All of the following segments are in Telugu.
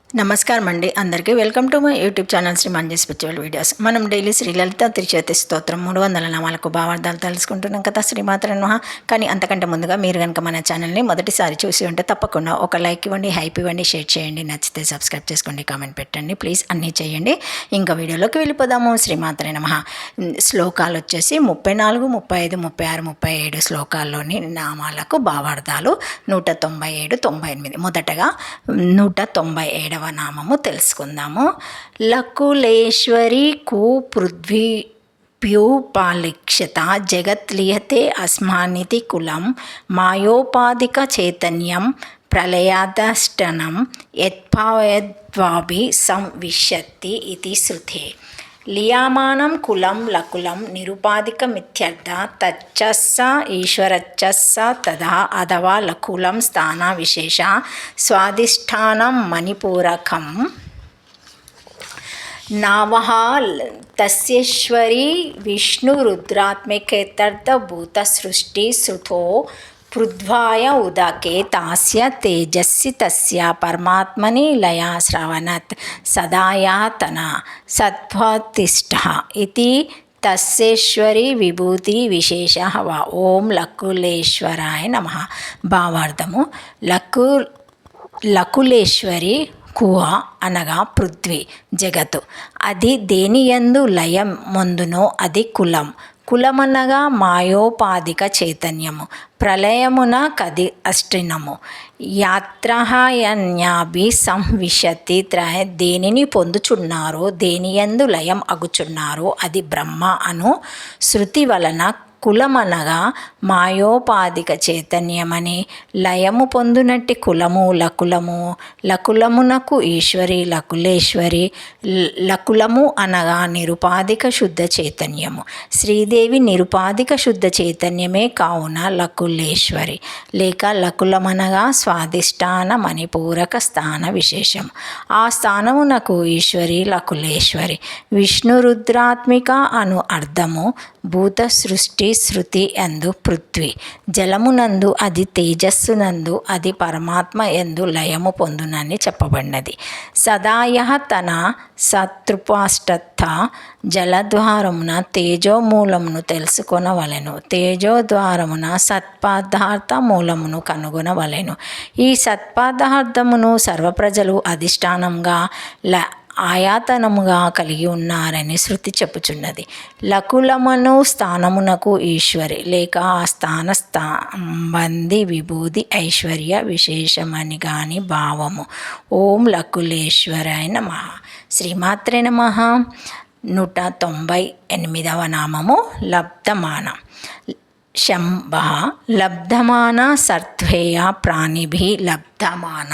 నమస్కారం అండి అందరికీ. Welcome to my YouTube channel Shri Manji spiritual videos. మనం డైలీ శ్రీ లలిత త్రిశతి స్తోత్రం 300 నామాలకు భావార్థాలు తెలుసుకుంటున్నాం కదా, శ్రీమాత్రే నమః. కానీ అంతకంటే ముందుగా మీరు కనుక మన ఛానల్ని మొదటిసారి చూసి ఉంటే తప్పకుండా ఒక లైక్ ఇవ్వండి, హైప్ ఇవ్వండి, షేర్ చేయండి, నచ్చితే సబ్స్క్రైబ్ చేసుకోండి, కామెంట్ పెట్టండి, ప్లీజ్ అన్నీ చేయండి. ఇంకా వీడియోలోకి వెళ్ళిపోదాము. శ్రీమాత్రే నమః. శ్లోకాలు వచ్చేసి 34, 35, 36, 37 శ్లోకాల్లోని నామాలకు భావార్థాలు 197, 98. మొదటగా 197 నామము తెలుసుకుందాము. లకులేశ్వరి కు పృథ్వీ ప్యూపాలిక్షత జగత్లీయతే అస్మానితి కులం మాయోపాధిక చైతన్యం ప్రళయాదష్టనం యద్భావయద్వాభి సంవిశతి ఇది శృతే. లీయమానం కులం లకులం నిరుపాధికమిత్యర్థ తచ్చస్స ఈశ్వరచ్చస్స తదా అథవా లకులం స్థాన విశేష స్వాధిష్టానం మణిపూరకం నావః తస్యేశ్వరీ విష్ణురుద్రాత్మికేతర్థభూత సృష్టి శృతో పృథ్వాయ ఉదకే తాస్య తేజస్సి తస్య పరమాత్మని లయా శ్రవణత్ సదాయాతన సత్వతిష్ఠ ఇతి తస్యేశ్వరి విభూతి విశేష వా. ఓం లకులేశ్వరాయ నమః. భావార్థము: లకులేశ్వరి కుహ అనగా పృథ్వీ జగత్తు. అది దేనియందు లయం పొందునో అది కులం. కులమనగా మాయోపాధిక చైతన్యము. ప్రళయమున కది అష్టినము. యాత్రహయన్యాభి సంవిశతి దేనిని పొందుచున్నారో దేనియందు లయం అగుచున్నారో అది బ్రహ్మ అను శృతి వలన కులమనగా మాయోపాధిక చైతన్యమని, లయము పొందునట్టి కులము లకులము. లకులమునకు ఈశ్వరి లకులేశ్వరి. లకులము అనగా నిరుపాధిక శుద్ధ చైతన్యము. శ్రీదేవి నిరుపాధిక శుద్ధ చైతన్యమే కావున లకులేశ్వరి. లేక లకులమనగా స్వాధిష్టాన మణిపూరక స్థాన విశేషము. ఆ స్థానమునకు ఈశ్వరి లకులేశ్వరి. విష్ణురుద్రాత్మిక అను అర్థము. భూత సృష్టి శృతి ఎందు పృథ్వీ, జలమునందు అది తేజస్సునందు అది పరమాత్మ ఎందు లయము పొందునని చెప్పబడినది. సదాయ తన సతృపాష్టత్థ జలద్వారమున తేజోమూలమును తెలుసుకొనవలెను. తేజోద్వారమున సత్పదార్థ మూలమును కనుగొనవలెను. ఈ సత్పదార్థమును సర్వప్రజలు అధిష్టానంగా ఆయాతనముగా కలిగి ఉన్నారని శృతి చెప్పుచున్నది. లకులమను స్థానమునకు ఈశ్వరి లేక ఆ స్థాన సంబంధి విభూతి ఐశ్వర్య విశేషమని గాని భావము. ఓం లకులేశ్వరాయ నమః. శ్రీమాత్రే నమః. 198వ నామము లబ్ధమాన. శంభః లబ్ధమాన సర్వేయ ప్రాణిభిః లబ్ధమాన.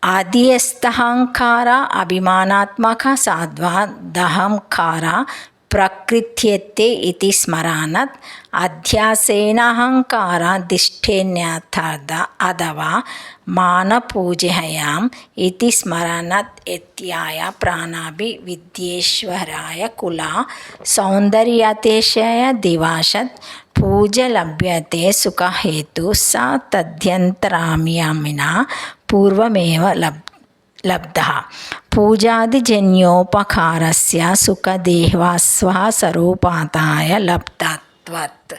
ఆదియస్తహంకార అభిమానాత్మక సాధ్వాదహంకార ప్రకృత్యతే ఇతి స్మరానత్ అధ్యాసేనహంకార దిష్టేన్యర్థ అథవా మానపూజయాం ఇతి స్మరణత్ ఎత్యాయ ప్రాణాభి విద్యేశ్వరాయ కుల సౌందర్యతేశయ దివాశత్ పూజ లభ్యతే సుఖహేతు స తద్యంతరామ్యమిన పూర్వమేవ లబ్ధః. పూజాదిజన్యోపకారస్య సుఖదేహస్వస్వరూపాతాయ లబ్ధత్వాత్.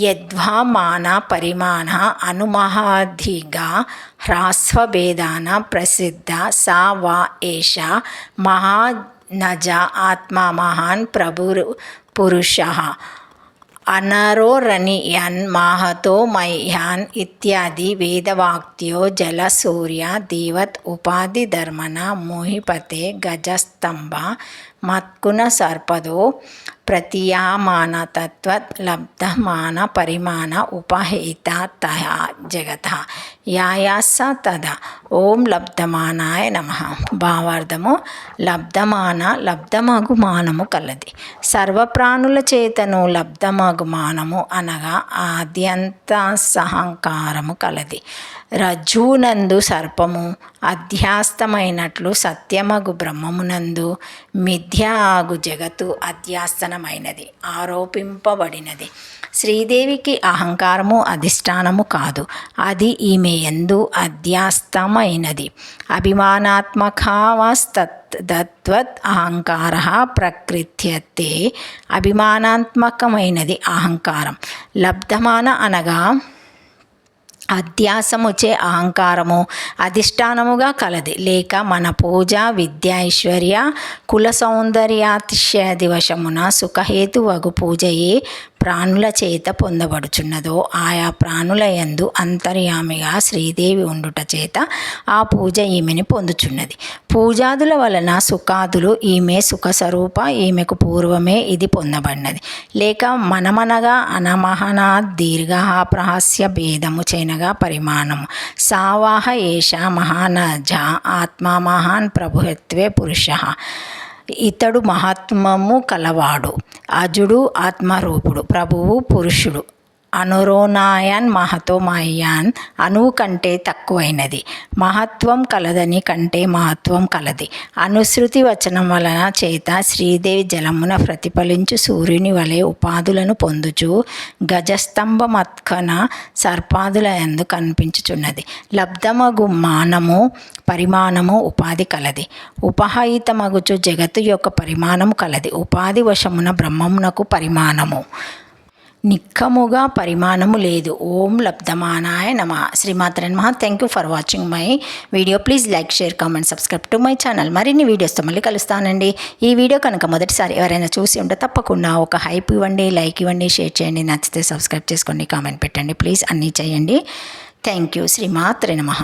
యద్వా మాన పరిమాణ అనుమహాధిగా హ్రాస్వభేదాన ప్రసిద్ధ సా వా ఏష మహానజ ఆత్మా మహాన్ పురుషః అనరోరణీయన్ మాహతో మహ్యాన్ ఇత్యాది వేదవాక్త్యో జల సూర్య దేవత్ ఉపాధి ధర్మణ మోహిపతే గజస్తంభ మత్కున సర్పదో ప్రతీయమాన తత్వత్ లబ్ధమాన పరిమాణ ఉపహేత తహ జగత యాయాస తదా. ఓం లబ్ధమానాయ నమః. భావార్థము: లబ్ధమాన లబ్ధమగు మానము కలది. సర్వప్రాణుల చేతను లబ్ధమగు మానము అనగా ఆద్యంత సహంకారము కలది. రజ్జునందు సర్పము అధ్యాస్తమైనట్లు సత్యమగు బ్రహ్మమునందు మిథ్యాగు జగత్తు అధ్యాస్తనమైనది, ఆరోపింపబడినది. శ్రీదేవికి అహంకారము అధిష్టానము కాదు, అది ఈమె యందు అధ్యాస్తమైనది. అభిమానాత్మకావస్తద్వత్ అహంకార ప్రకృత్యతే. అభిమానాత్మకమైనది అహంకారం. లబ్ధమాన అనగా అధ్యాసముచే అహంకారము అధిష్టానముగా కలది, లేక మన పూజ విద్య ఐశ్వర్య కుల సౌందర్యాతిశయ దివశమున సుఖహేతువగు పూజయే ప్రాణుల చేత పొందబడుచున్నదో ఆయా ప్రాణుల యందు అంతర్యామిగా శ్రీదేవి ఉండుట చేత ఆ పూజ ఈమెని పొందుచున్నది. పూజాదుల వలన సుఖాదులు ఈమె సుఖస్వరూప, ఈమెకు పూర్వమే ఇది పొందబడినది. లేక మనమనగా అనమహనా దీర్ఘ ప్రహస్య భేదము చైనగా పరిమాణము. సావాహ ఏష మహానజ ఆత్మా మహాన్ ప్రభుత్వే పురుష. ఇతడు మహాత్మము కలవాడు, అజుడు ఆత్మరూపుడు, ప్రభువు పురుషుడు. అనురోనాయన్ మహతో మాయాన్, అణువు కంటే తక్కువైనది. మహత్వం కలదని కంటే మహత్వం కలది. అనుశ్రుతి వచనం వలన చేత శ్రీదేవి జలమున ప్రతిఫలించు సూర్యుని వలె ఉపాధులను పొందుచు గజస్తంభమత్కన సర్పాదుల యందు కనిపించుచున్నది. లబ్ధమగు మానము పరిమాణము ఉపాధి కలది. ఉపహితమగుచు జగత్తు యొక్క పరిమాణము కలది. ఉపాధి వశమున బ్రహ్మమునకు పరిమాణము నిక్కముగా పరిమాణము లేదు. ఓం లబ్ధమానాయ నమ. శ్రీమాత్రే నమః. Thank you for watching my video. Please like, share, comment, subscribe to my channel. మరిన్ని వీడియోస్తో మళ్ళీ కలుస్తానండి. ఈ వీడియో కనుక మొదటిసారి ఎవరైనా చూసి ఉంటే తప్పకుండా ఒక హైప్ ఇవ్వండి, లైక్ ఇవ్వండి, షేర్ చేయండి, నచ్చితే సబ్స్క్రైబ్ చేసుకోండి, కామెంట్ పెట్టండి. ప్లీజ్ అన్నీ చేయండి. Thank you. శ్రీమాత్రే నమః.